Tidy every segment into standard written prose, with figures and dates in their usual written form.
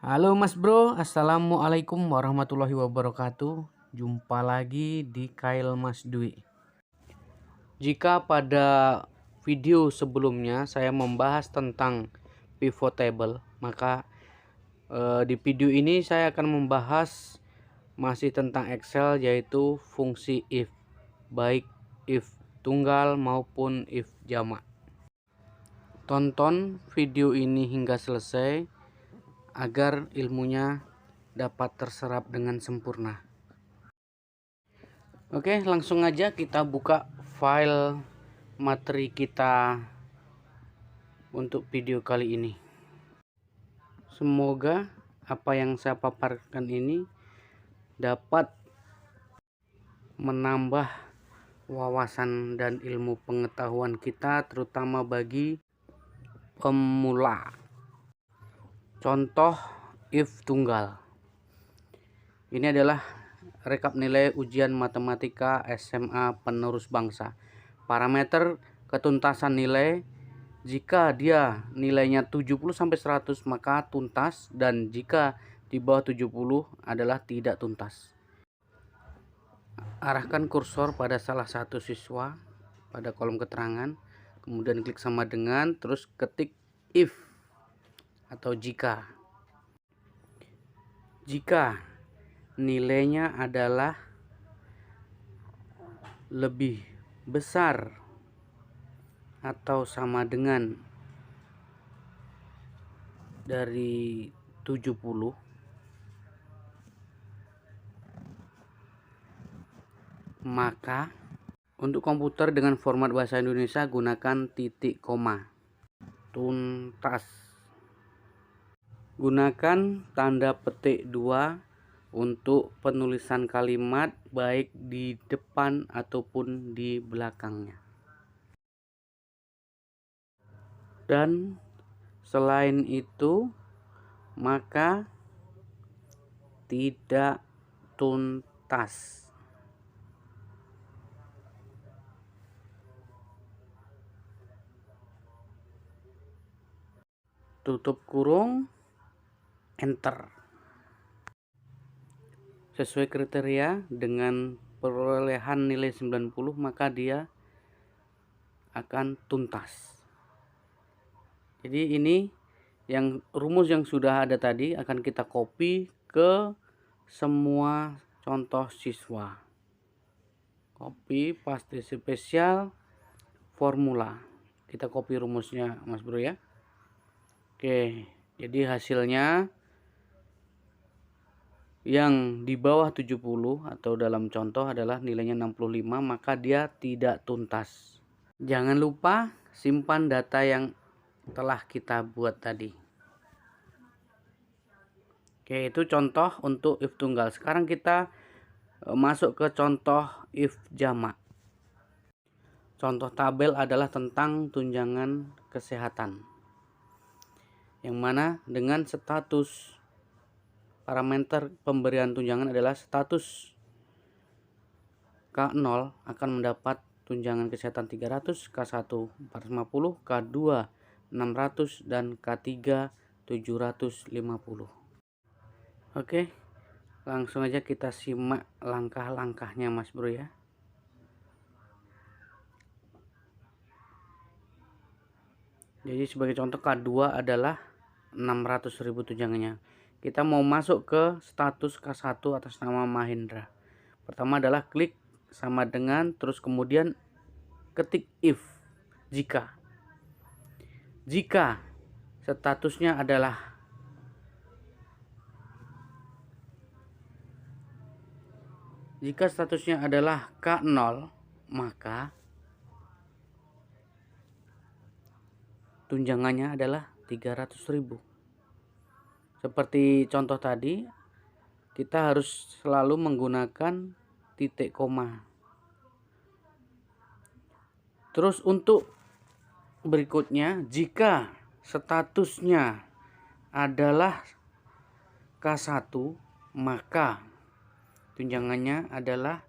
Halo Mas Bro, Assalamualaikum warahmatullahi wabarakatuh. Jumpa lagi di Kail Mas Dwi. Jika pada video sebelumnya saya membahas tentang pivot table, maka di video ini saya akan membahas masih tentang Excel, yaitu fungsi if, baik if tunggal maupun if jamak. Tonton video ini hingga selesai agar ilmunya dapat terserap dengan sempurna. Oke, langsung aja kita buka file materi kita untuk video kali ini. Semoga apa yang saya paparkan ini dapat menambah wawasan dan ilmu pengetahuan kita, terutama bagi pemula. Contoh if tunggal. Ini adalah rekap nilai ujian matematika SMA penerus bangsa. Parameter ketuntasan nilai, jika dia nilainya 70-100 maka tuntas, dan jika di bawah 70 adalah tidak tuntas. Arahkan kursor pada salah satu siswa pada kolom keterangan, kemudian klik sama dengan, terus ketik if atau jika. Jika nilainya adalah lebih besar atau sama dengan dari 70, maka untuk komputer dengan format bahasa Indonesia gunakan titik koma. Tuntas. Gunakan tanda petik 2 untuk penulisan kalimat baik di depan ataupun di belakangnya. Dan selain itu, maka tidak tuntas. Tutup kurung, enter. Sesuai kriteria dengan perolehan nilai 90, maka dia akan tuntas. Jadi ini rumus yang sudah ada tadi akan kita copy ke semua contoh siswa. Copy, paste spesial, formula. Kita copy rumusnya Mas Bro ya. Oke, jadi hasilnya yang di bawah 70 atau dalam contoh adalah nilainya 65, maka dia tidak tuntas. Jangan lupa simpan data yang telah kita buat tadi. Oke, itu contoh untuk if tunggal. Sekarang kita masuk ke contoh if jamak. Contoh tabel adalah tentang tunjangan kesehatan, yang mana dengan status parameter pemberian tunjangan adalah status K0 akan mendapat tunjangan kesehatan 300, K1 450, K2 600, dan K3 750. Oke, langsung aja kita simak langkah-langkahnya Mas Bro ya. Jadi sebagai contoh K2 adalah 600.000 tunjangannya. Kita mau masuk ke status K1 atas nama Mahendra. Pertama adalah klik sama dengan, terus kemudian ketik if, jika. Jika statusnya adalah K0, maka tunjangannya adalah 300.000. Seperti contoh tadi, kita harus selalu menggunakan titik koma. Terus untuk berikutnya, jika statusnya adalah K1, maka tunjangannya adalah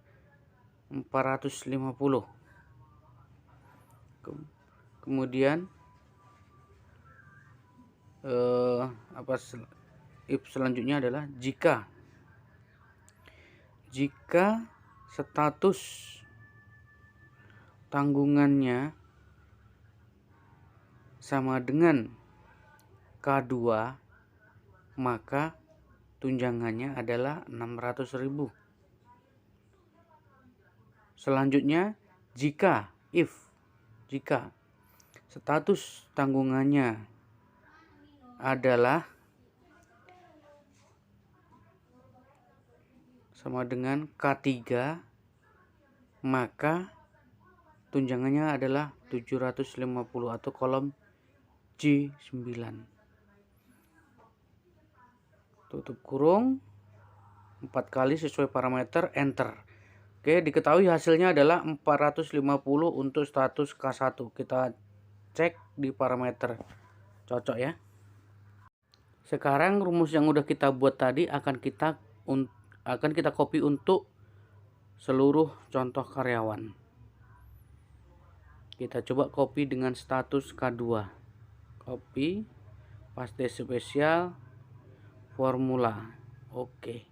450. Kemudian if selanjutnya adalah jika status tanggungannya sama dengan K2, maka tunjangannya adalah 600.000. Selanjutnya, jika status tanggungannya adalah sama dengan K3, maka tunjangannya adalah 750 atau kolom J9. Tutup kurung 4 kali sesuai parameter, enter. Oke, diketahui hasilnya adalah 450 untuk status K1. Kita cek di parameter, cocok ya. Sekarang rumus yang udah kita buat tadi akan kita copy untuk seluruh contoh karyawan. Kita coba copy dengan status K2. Copy, paste spesial, formula. Oke.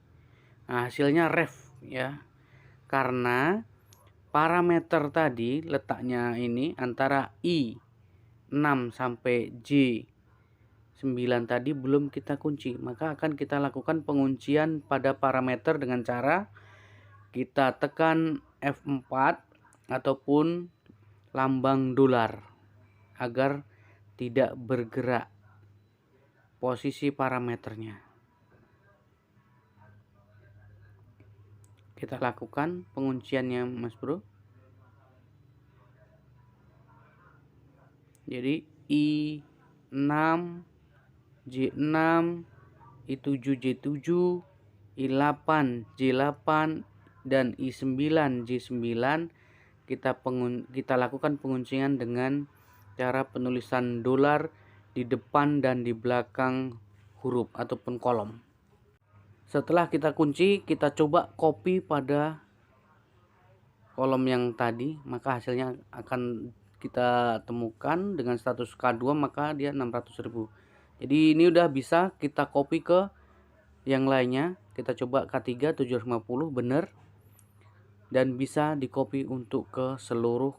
Nah, hasilnya ref ya. Karena parameter tadi letaknya ini antara I6 sampai J9 tadi belum kita kunci, maka akan kita lakukan penguncian pada parameter dengan cara kita tekan F4 ataupun lambang dolar agar tidak bergerak posisi parameternya. Kita lakukan pengunciannya, Mas Bro. Jadi I6, J6, I7, J7, I8, J8, dan I9, J9 kita lakukan penguncian dengan cara penulisan dolar di depan dan di belakang huruf ataupun kolom. Setelah kita kunci, kita coba copy pada kolom yang tadi, maka hasilnya akan kita temukan dengan status K2, maka dia 600.000. Jadi ini udah bisa kita copy ke yang lainnya. Kita coba K3 750, bener, dan bisa di copy untuk ke seluruh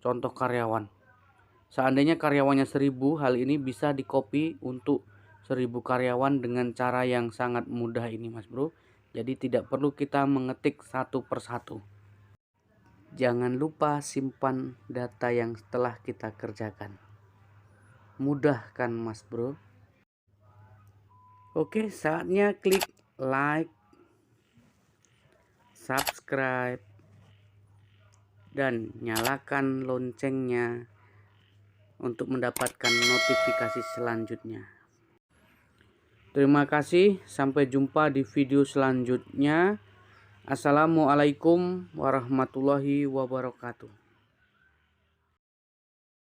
contoh karyawan. Seandainya karyawannya 1000, hal ini bisa di copy untuk 1000 karyawan dengan cara yang sangat mudah ini, Mas Bro. Jadi tidak perlu kita mengetik satu persatu. Jangan lupa simpan data yang telah kita kerjakan. Mudah kan, Mas Bro? Oke, saatnya klik like, subscribe, dan nyalakan loncengnya untuk mendapatkan notifikasi selanjutnya. Terima kasih, sampai jumpa di video selanjutnya. Assalamualaikum warahmatullahi wabarakatuh.